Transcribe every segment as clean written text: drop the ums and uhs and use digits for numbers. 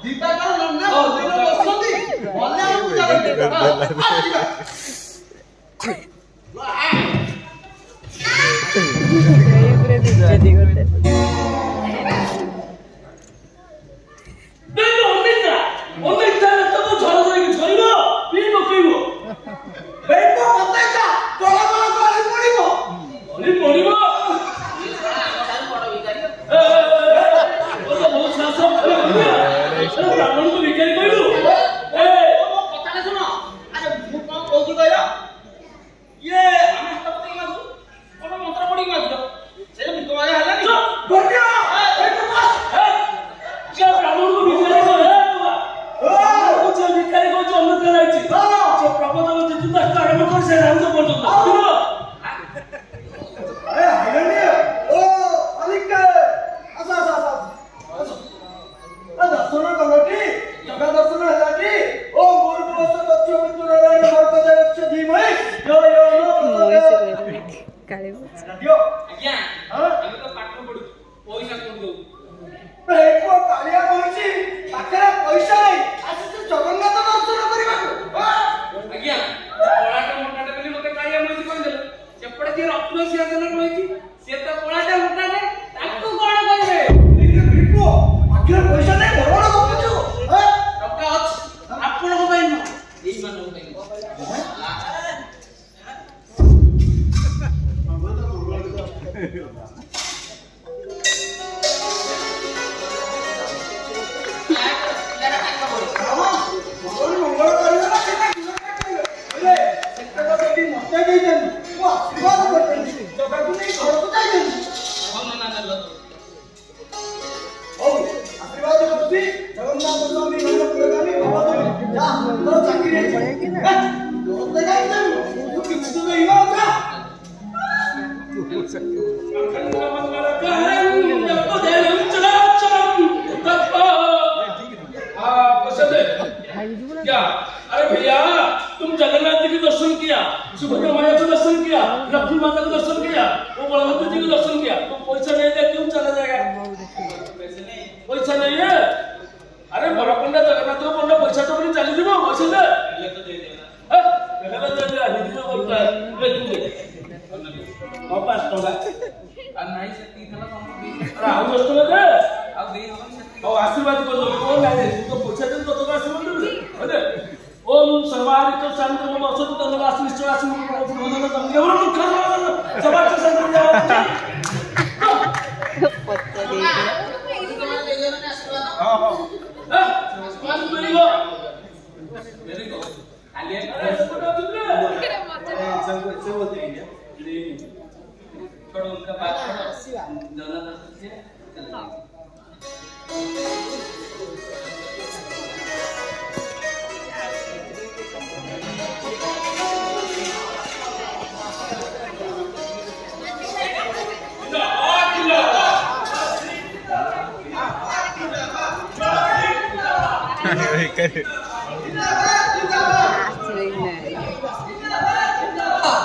दीटा का नन्ना दिनो बसंती भले हम पूजा करते पूरे बेइज्जती करते देखो अमिता तो झड़ जाएगी झड़िबो पीबो पीबो बेको बताइता तोला तोला गली पड़िबो गली पड़िबो बहुत शासन ब्राह्मण को भिखारी कहलु ए कथा सुनो अरे मु कोन कहू गया ये हम सब नहीं मागु कोन मंत्र पड़ी मागु से बिको मागे हला नहीं बढ़िया बेको बस क्या ब्राह्मण को भिखारी कहे जो भिखारी को जो अन्न कराइछि जो प्रबोधन जितु आरंभ कर से राम तो बोलतो अरे हाइलनी ओ अलिक आसा दर्शन कलटी जगह दर्शन हलाटी ओ मोर पुरुष बच्चो मित्ररायण भक्तदेवस्य धीमहि यो यो काले दियो आज्ञा हम तो पाठ पढु पैसा कोन दो बेको कालिया कहछि पाखरे पैसा नै आसे जगन्नाथ दर्शन करिबाको आज्ञा कोलाटा मोटाटा बोली मते कालिया मछि कोन देलो सेपडे जे रत्न सिंहासन रहिछि से तो कोलाटा मोटाटा ताकू कोन करबे बेको पाखरे पैसा नै बरोड गपुछु टका अछि आपण को पाइन एई मानो पाइन क्या अरे भैया तुम जगन्नाथ जी के दर्शन किया सुभद्रा माता का दर्शन किया लक्ष्मी माता का दर्शन किया वो बलभद्र जी का दर्शन किया तो पैसा नहीं दे क्यों चला जाएगा पैसा नहीं है अरे बड़ा पंडा जगन्नाथ को पंडा पैसा तो नहीं चली जीवो पैसा दे तो दे देना पहले दे दे हिंदी में बोलता है ले तू दे और 5 टका और नहीं से 3 थला कम दे अरे आओ दोस्तों दे अब दे हम से और आशीर्वाद को दो कौन लाए तो पैसा दे तो आशीर्वाद दे अरे ओम सर्वारित शांतम असत तनवास निश्चयास भोजन तम एवरो दुख सबाच संत जाओ पत्ता दे हां मान मेरी को आलिया सब बोलते हैं छोड़ो उनका बात छोड़ो दोनों दर्शन से चले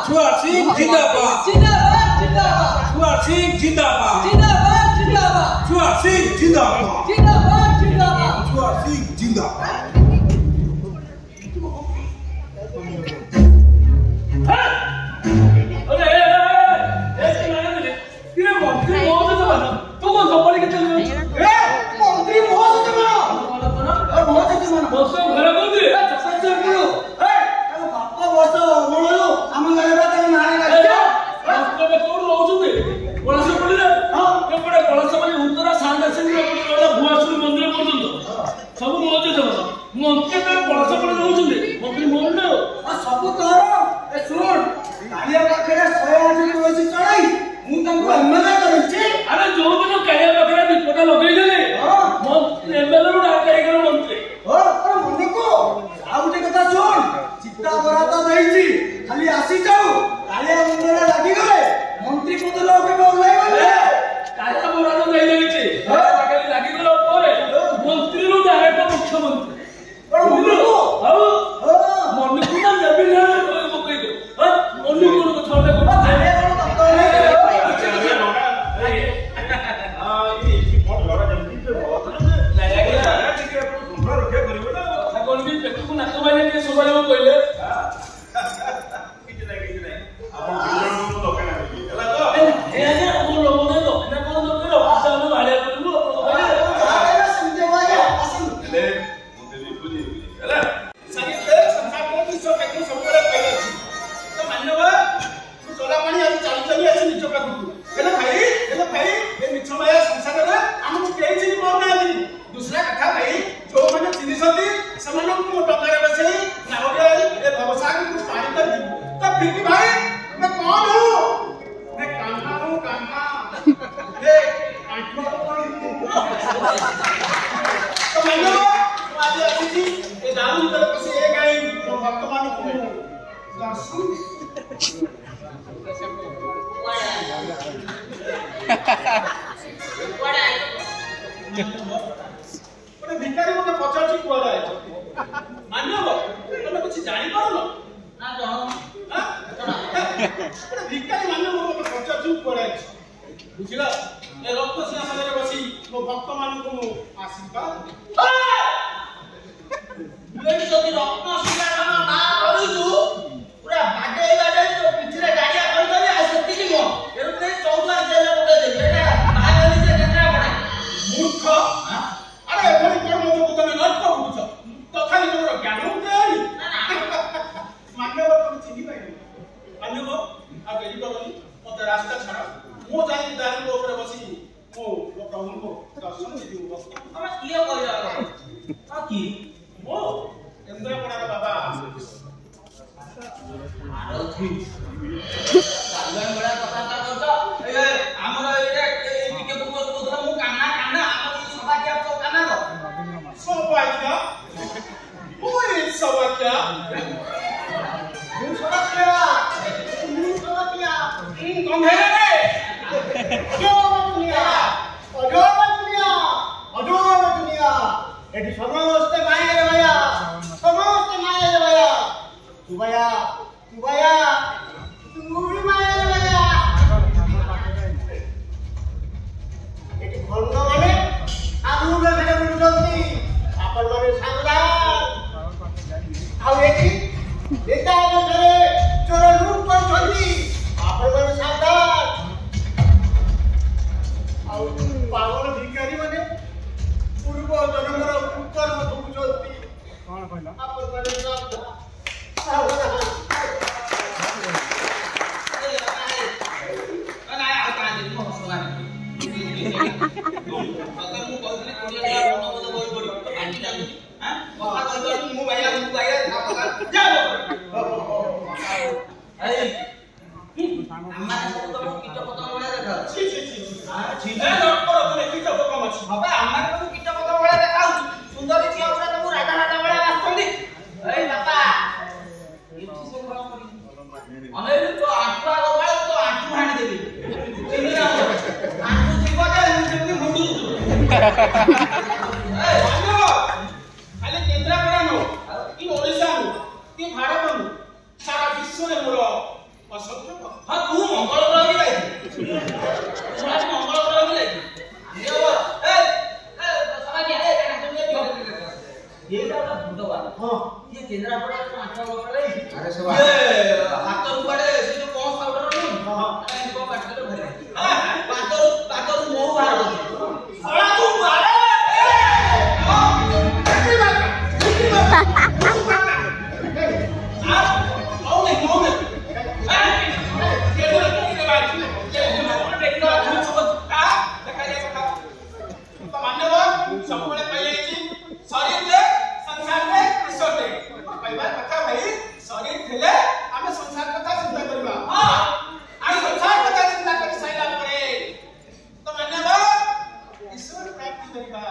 छुआ सिंह जिंदाबाद जिंदाबाद जिंदाबाद छुआ सिंह जिंदाबाद जिंदाबाद जिंदाबाद छुआ सिंह जिंदाबाद जिंदाबाद जिंदाबाद छुआ सिंह जिंदाबाद अरे ऐसे लगा दे तेरे मंत्री बहुत तो बना तू कौन संभाल के चल रहा है मंत्री बहुत जमाना और बहुत जमाना बस घर को दे सच्चे बोलो बापा बस बोलो हम लगा तक ना लगा रास्ते में कौन रहउछुते कलश पड़ी रे हां ये पड़े कलश वाली उत्तरा सांडा सिंह वाला भुआसुर मंदिर पर्यंत सब मौजे देबो मंत्री पे कलश पड़ी रहउछुते मंत्री मोहन ने सब तोर ए सुन कालिया पाखरे 108 तुलसी चढ़ाई मु तंको एमएलए करछि अरे जो दिन कालिया पाखरे दीपटा लगेई देले मंत्री एमएलए रो डाकाई गलो मंत्री हो अरे मने को आ गुटे कथा सुन चित्ता बरा तो देइछि खाली आसी जाऊ कालिया मंदिर लागी गले मंत्री पद लोके बोलै गले कालिया बरा तो देई देछि डाकाई लागी गलो परे मंत्री रो डायरेक्ट मुख्यमंत्री और मने को हां हो मने को ना जबी ना पकई दो हां मने को थोड़े को कालिया तो तत्तो नहीं हां ये तो मानो आज आसी ए दारू भीतर पसी ए गाई भक्त मानको दर्शन ଗୋଟେ ଭିକାରୀ ମତେ ପଚାରୁଛି କୁଆଡେ ଆଇଛ ମାନ୍ୟବ ତମେ କିଛି ଜାଣିପାରୁନ ନା ଜଣ ଗୋଟେ ଭିକାରୀ ମାନ୍ୟବ ମତେ ପଚାରୁଛି କୁଆଡେ ଆଇଛ ବୁଝିଲ ଏ ରକ୍ତ ସିଂହାସନରେ ବସି ମୋ ଭକ୍ତ ମାନଙ୍କୁ ମୁଁ ଆଶୀର୍ବାଦ ଯଦି ରତ୍ନ ସିଂହାସନ ନା କରୁଛୁ ପୁରା ବାଡେଇ ବାଡେଇ ତୋ ପିଠିରେ ଗାଡିଆ କରିଦେବି ଆଉ ସେତିକି ନୁହଁ ଏମିତି 14 ଜେଲ ପକେଇଦେବି ଏଟା ବାହାରେ ନିଜେ କେନ୍ଦ୍ରା ପଡା ମୂର୍ଖ ଆରେ ଏଭଳି କର୍ମଯୋଗ ତମେ ନଷ୍ଟ କରୁଛ ତଥାପି ତମର ଜ୍ଞାନ ଉଠେନି ମାନ୍ୟବ ତମେ ଚିହ୍ନି ପାଇନି ମାନ୍ୟବ ଆଉ ଡେରି କରନି ମତେ ରାସ୍ତା ଛାଡ଼ ମୁଁ ଯାଇକି ଦାରୁଙ୍କ ଉପରେ ବସି ମୁଁ ମୋ ପ୍ରଭୁଙ୍କୁ ଦର୍ଶନ ଦେବି ତମେ କିଏ କହିଲ ହଁ କି ମୁଁ କେନ୍ଦ୍ରାପଡ଼ାର ବାବା ଆରଥି କାଲୁଆ ଭଳିଆ କଥାଟା କହୁଛ ଏ ଆମର ଏଇଟା ଟିକେ ବୁକ କହୁଥିଲା ମୁଁ କାନା ଆମର ସଭା କିଆ ତ କାନାର ସୌଭାଗ୍ୟ ମୁଁ ଏ ସୌଭାଗ୍ୟ ଗନ୍ଧେରେ এটি সমস্ত মায়ের ভাইয়া সমস্ত মায়ের ভাইয়া তুবাইয়া তুবাইয়া তুমি মায়ের ভাইয়া এটি খন্ড মানে সাধু বেঁধে বুঝুଛନ୍ତି আপন মানে সাংঘাত ଆଉ ଏଠି ନେତା ଅନୁସାରେ ଚୋର ଲୁଟ କରୁଛନ୍ତି ଆପଣ ମାନେ ସାବଧାନ ଆଉ ପାଗଳ ଭିକାରୀ ମାନେ ପୂର୍ବ ଜନ୍ମର କୁକର୍ମ ଭୋଗୁଛନ୍ତି କଣ କହିଲ ଆପଣ ମାନେ ସାବଧାନ ଖାଲି କେନ୍ଦ୍ରାପଡ଼ା ନୁହଁ କି ଓଡ଼ିଶା ନୁହଁ କି ଭାରତ ନୁହଁ ସାରା ବିଶ୍ୱରେ ମୋର ଅସଂଖ୍ୟ ହଁ ତୁ ମଙ୍ଗଳ ଗ୍ରହ ବି ଯାଇଛୁ ମଙ୍ଗଳ ଗ୍ରହ ବି ଯାଇଛୁ କେନ୍ଦ୍ରାପଡ଼ା ହାତ କୁଆଡେ ସେ ଯୋଉ କଣ ପାଉଡର ପାତରୁ ମହୁ ବାହାର ସବୁବେଳେ ପାଇଯାଇଛି ଶରୀରରେ ସଂସାରରେ ଈଶ୍ୱରରେ କହିବା କଥା ଭାଇ ଶରୀର ଥିଲେ ଆମେ ସଂସାର କଥା ଚିନ୍ତା କରିବା ଆମେ ସଂସାର କଥା ଚିନ୍ତା କରି ସାରିଲା ପରେ ତ ମାନ୍ୟବ ଈଶ୍ୱର ପ୍ରାପ୍ତି କରିବା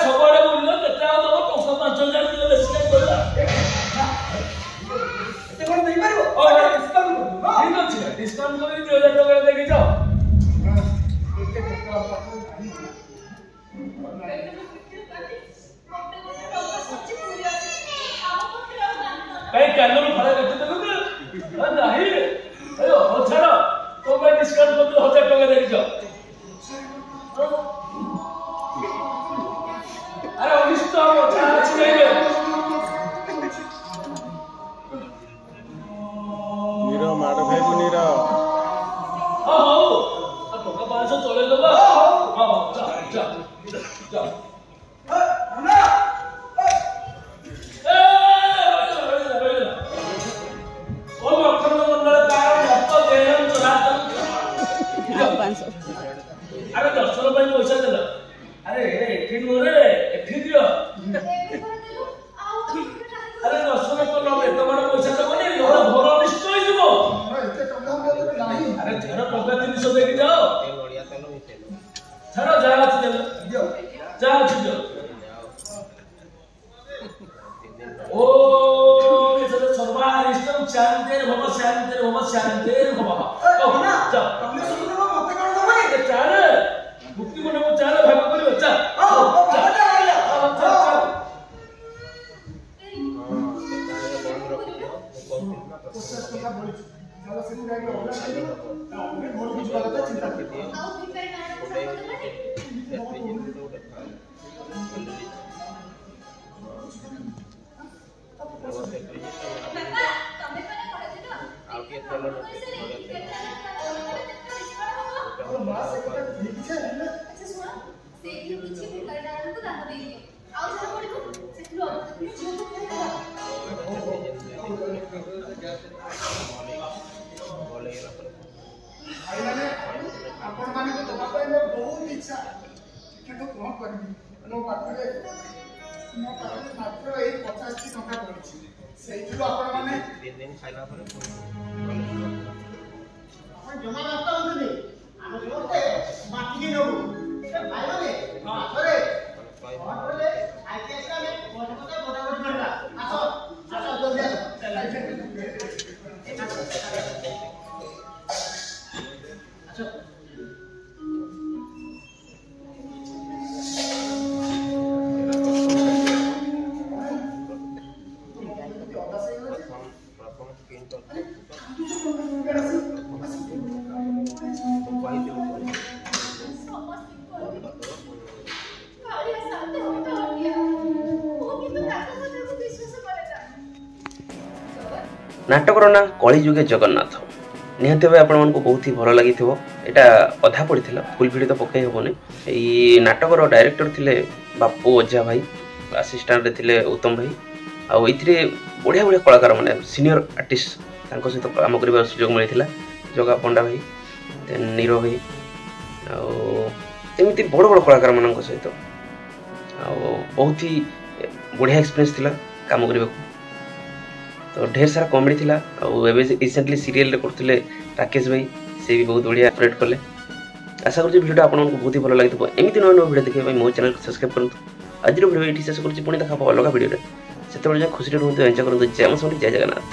ସବୁଆଡେ ବୁଲିଲ କେତେ ଆଉ ଦବ 5,000 ବେଶୀ କାଇଁ କହିଲା कहीं कैलोरी भरा करते देखो नहीं अरे हो छाड़ो तो मैं डिस्काउंट कर 1000 टका देके जाओ अरे अनिष्ट हो छाड़ छिए नीरो मार फेगु नीरो हां हां अब टका 500 चले दबा हां जा जा जा ना अरे 10 रुपये पैसा दे अरे एठी रे एठी दियो अरे 10 रुपये लो एत बड़ पैसा तो कोनी लोरा घर अनिष्ट होई जीवो अरे झरा टका 300 देके जाओ झरा जा अछि दे जा अछि दियो ओ ये सर्वारिष्टम शांतिर भव जा चाल मुक्ति मन को चाल भाग करियो चल आपण माने तो दबा पे बहुत इच्छा किंतु कोन करबी मो पाखरे मात्र ए 50 टका पड़छि सेइथिलो आपण माने दिन खाइला पर आपण जमा रास्ता होते हम जोते माटी के लोग भाई माने अरे बोले आईपीएस का में मोटा करला आसो आसो जल्दी आसो अच्छा नाटकर ना कलिजुगे जगन्नाथ निहत भाई आपण मानक बहुत ही भल लगी एटा अधा पड़ी फुल भिड तो पकई हेनी ये नाटकर डायरेक्टर थिले बापू ओझा भाई असिस्टेंट थे उत्तम भाई आउ ये बढ़िया बढ़िया कलाकार मैंने सीनियर आर्टिस्ट सहित काम कर सुजोग मिलता जगा पंडा भाई नीरो भाई आमती बड़ बड़ कलाकार मान सहित बहुत ही बढ़िया एक्सपीरियंस थिला काम करने तो ढेर सारा कॉमेडी थिला रिसेंटली सीरियल करते राकेश भाई से भी बहुत बढ़िया ऑपरेट कले आशा करूँ वीडियो आपको बहुत ही भल लगी एमती नया नया वीडियो देखिए मो चैनल को सब्सक्राइब करूँ आज वीडियो ये शेष करुँच पुणी देखा अलग वीडियो से खुशी रुहतु एंजॉय करूँ जय जगन्नाथ।